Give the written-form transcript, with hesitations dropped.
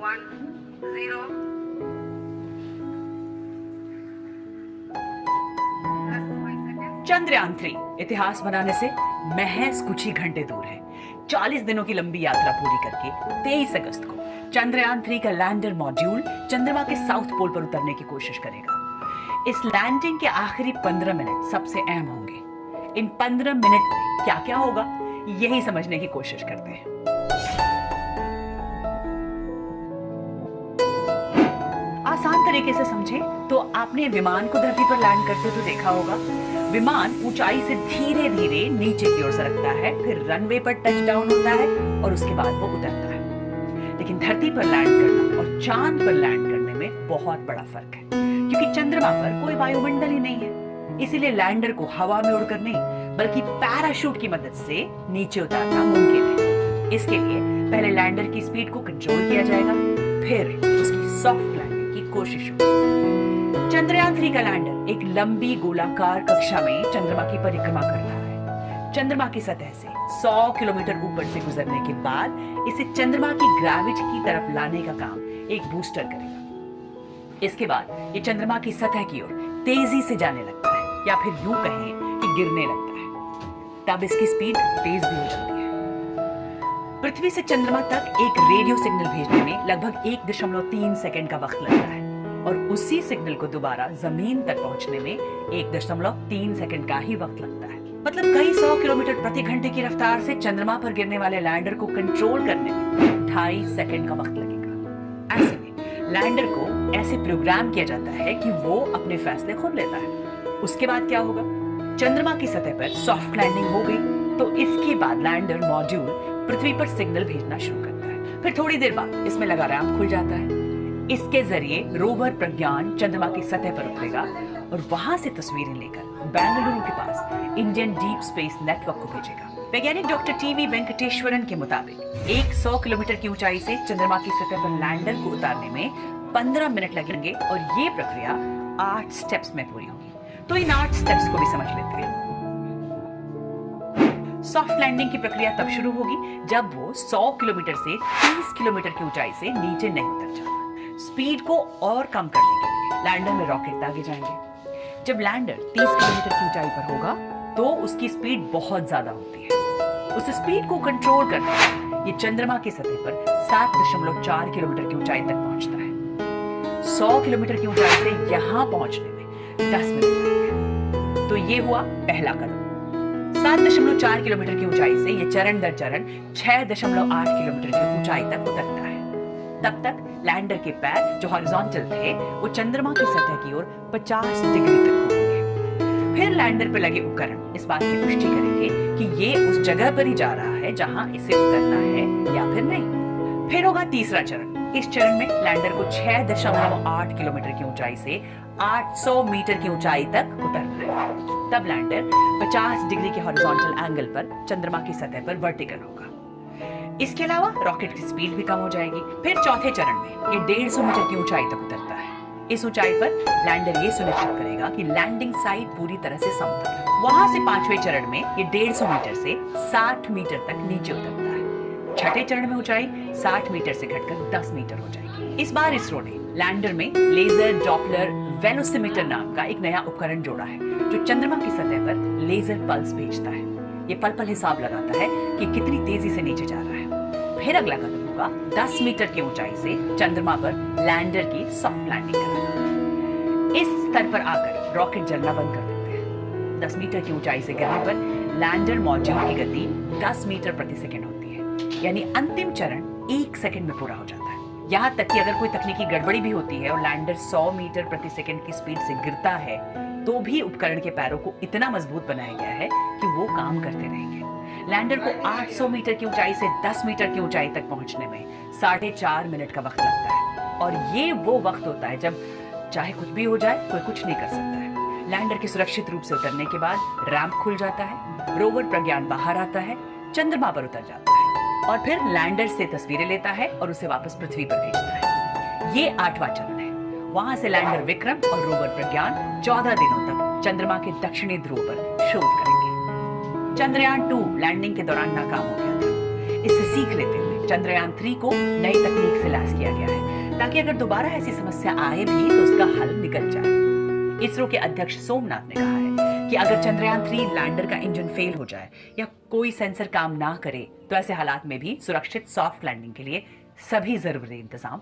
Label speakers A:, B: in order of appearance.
A: 1 0
B: चंद्रयान 3 इतिहास बनाने से महज कुछ ही घंटे दूर है। 40 दिनों की लंबी यात्रा पूरी करके 23 अगस्त को चंद्रयान 3 का लैंडर मॉड्यूल चंद्रमा के साउथ पोल पर उतरने की कोशिश करेगा। इस लैंडिंग के आखिरी 15 मिनट सबसे अहम होंगे। इन 15 मिनट में क्या क्या होगा, यही समझने की कोशिश करते हैं। आसान तरीके से समझें तो आपने विमान को धरती पर लैंड करते तो देखा होगा। विमान ऊंचाई से धीरे धीरे नीचे की ओर सरकता है, फिर रनवे पर टच डाउन होता है और उसके बाद वो उतरता है। लेकिन धरती पर लैंड करना और चांद पर लैंड करने में बहुत बड़ा फर्क है, क्योंकि चंद्रमा पर कोई वायुमंडल ही नहीं है। इसीलिए लैंडर को हवा में उड़कर नहीं बल्कि पैराशूट की मदद से नीचे उतारना मुमकिन है। इसके लिए पहले लैंडर की स्पीड को कंट्रोल किया जाएगा, फिर उसकी सॉफ्ट लैंडिंग की कोशिश होगी। चंद्रयान 3 का लैंडर एक लंबी गोलाकार कक्षा में चंद्रमा की परिक्रमा कर रहा है। चंद्रमा की सतह से 100 किलोमीटर ऊपर से गुजरने के बाद इसे चंद्रमा की ग्रेविटी की तरफ लाने का काम एक बूस्टर करेगा। इसके बाद ये चंद्रमा की सतह की ओर तेजी से जाने लगता है, या फिर यूं कहें कि गिरने लगता है। तब इसकी स्पीड तेज भी हो जाती है। पृथ्वी से चंद्रमा तक एक रेडियो सिग्नल भेजने में लगभग 1.3 सेकंड का वक्त लगता है, और उसी सिग्नल को दोबारा जमीन तक पहुंचने में 1.3 सेकंड का ही वक्त लगता है। मतलब कई 100 किलोमीटर प्रति घंटे की रफ्तार से चंद्रमा पर गिरने वाले लैंडर को कंट्रोल करने में 2.5 सेकंड का वक्त लगेगा। ऐसे में लैंडर को ऐसे प्रोग्राम किया जाता है कि वो अपने फैसले खुद लेता है। उसके बाद क्या होगा? चंद्रमा की सतह पर सॉफ्ट लैंडिंग हो गई तो इसके बाद लैंडर मॉड्यूल पृथ्वी पर सिग्नल भेजना शुरू करता है। फिर थोड़ी देर बाद इसमें लगा रैंप खुल जाता है। इसके जरिए रोवर प्रज्ञान चंद्रमा की सतह पर उतरेगा और वहां से तस्वीरें लेकर बेंगलुरु के पास इंडियन डीप स्पेस नेटवर्क को भेजेगा। वैज्ञानिक डॉक्टर टीवी वेंकटेश्वरन के मुताबिक 100 किलोमीटर की ऊंचाई से चंद्रमा की सतह पर लैंडर को उतारने में 15 मिनट लगेंगे, और ये प्रक्रिया 8 स्टेप्स में पूरी होगी। तो इन 8 स्टेप्स को भी समझ लेते हैं। सॉफ्ट लैंडिंग की प्रक्रिया तब शुरू होगी जब वो 100 किलोमीटर से 30 किलोमीटर की ऊंचाई से नीचे नहीं उतर जाता। स्पीड को और कम करने के लिए लैंडर में रॉकेट दागे जाएंगे। जब लैंडर 30 किलोमीटर की ऊंचाई पर होगा तो उसकी स्पीड बहुत ज्यादा होती है। उस स्पीड को कंट्रोल करने में ये चंद्रमा की सतह पर 7.4 किलोमीटर की ऊंचाई तक पहुंचता है। 100 किलोमीटर की ऊंचाई से यहां पहुंचने में 10 मिनट लगते हैं। तो ये हुआ पहला कदम। 7.4 किलोमीटर की ऊंचाई से ये चरण दर चरण 6.8 किलोमीटर की ऊंचाई तक उतरता है। तब तक लैंडर के पैर जो हॉरिजॉन्टल थे वो चंद्रमा की सतह की ओर 50 डिग्री तक होंगे। फिर लैंडर पर लगे उपकरण इस बात की पुष्टि करेंगे कि ये उस जगह पर ही जा रहा है जहां इसे उतरना है या फिर नहीं। फिर होगा तीसरा चरण। इस चरण में लैंडर को 6.8 किलोमीटर की ऊंचाई से 800 मीटर की ऊंचाई तक उतरना है। तब लैंडर 50 डिग्री के हॉरिजॉन्टल एंगल पर चंद्रमा की सतह पर वर्टिकल होगा। इसके अलावा रॉकेट की स्पीड भी कम हो जाएगी। फिर चौथे चरण में ये 150 मीटर की ऊंचाई तक उतरता है। इस ऊंचाई पर लैंडर ये सुनिश्चित करेगा कि लैंडिंग साइट पूरी तरह से समतल है। वहां से पांचवें चरण में ये 150 मीटर से 60 मीटर तक नीचे उतरता है। छठे चरण में ऊंचाई 60 मीटर से घटकर 10 मीटर हो जाएगी। इस बार इसरो ने लैंडर में लेजर डॉपलर वेलोसिमीटर नाम का एक नया उपकरण जोड़ा है, जो चंद्रमा की सतह पर लेजर पल्स भेजता है। ये पल पल हिसाब लगाता है कि कितनी तेजी से नीचे जा रहा है। फिर अगला कदम होगा 10 मीटर की ऊंचाई से चंद्रमा पर लैंडर की सॉफ्ट लैंडिंग कराना। इस स्तर पर आकर रॉकेट जलना बंद कर देते हैं। 10 मीटर की ऊंचाई से गिरने पर लैंडर मॉड्यूल की गति 10 मीटर प्रति सेकंड होती है, यानी अंतिम चरण 1 सेकंड में पूरा हो जाता है। यहाँ तक कि अगर कोई तकनीकी गड़बड़ी भी होती है और लैंडर 100 मीटर प्रति सेकंड की स्पीड से गिरता है, तो भी उपकरण के पैरों को इतना मजबूत बनाया गया है कि वो काम करते रहेंगे। लैंडर को 800 मीटर की ऊंचाई से 10 मीटर की ऊंचाई तक पहुंचने में 4.5 मिनट का वक्त लगता है, और ये वो वक्त होता है जब चाहे कुछ भी हो जाए कोई कुछ नहीं कर सकता है। लैंडर के सुरक्षित रूप से उतरने के बाद रैंप खुल जाता है, रोवर प्रज्ञान बाहर आता है, चंद्रमा पर उतर जाता है और फिर लैंडर से तस्वीरें लेता है और उसे वापस पृथ्वी पर भेजता है। ये 8वां चरण है। वहां से लैंडर विक्रम और रोवर प्रज्ञान 14 दिनों तक चंद्रमा के दक्षिणी ध्रुव पर शोध करेंगे। चंद्रयान 2 लैंडिंग के दौरान नाकाम हो गया था। इससे सीख लेते हुए चंद्रयान 3 को नई तकनीक से लैस किया गया है ताकि अगर दोबारा ऐसी समस्या आए भी तो उसका हल निकल जाए। इसरो के अध्यक्ष सोमनाथ ने कहा है कि अगर चंद्रयान 3 लैंडर का इंजन फेल हो जाए या कोई सेंसर काम ना करे तो ऐसे हालात में भी सुरक्षित सॉफ्ट लैंडिंग के लिए सभी जरूरी इंतजाम